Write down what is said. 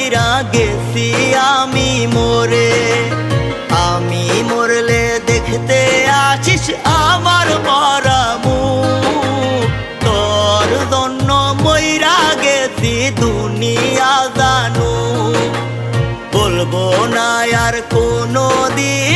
মইরা গেছি আমি মরে। আমি মরলে দেখতে আসিস আমার মরা মুখ, তোর জন্য মইরা গেছি দুনিয়া জানু। বলবো না আর কোনো দিন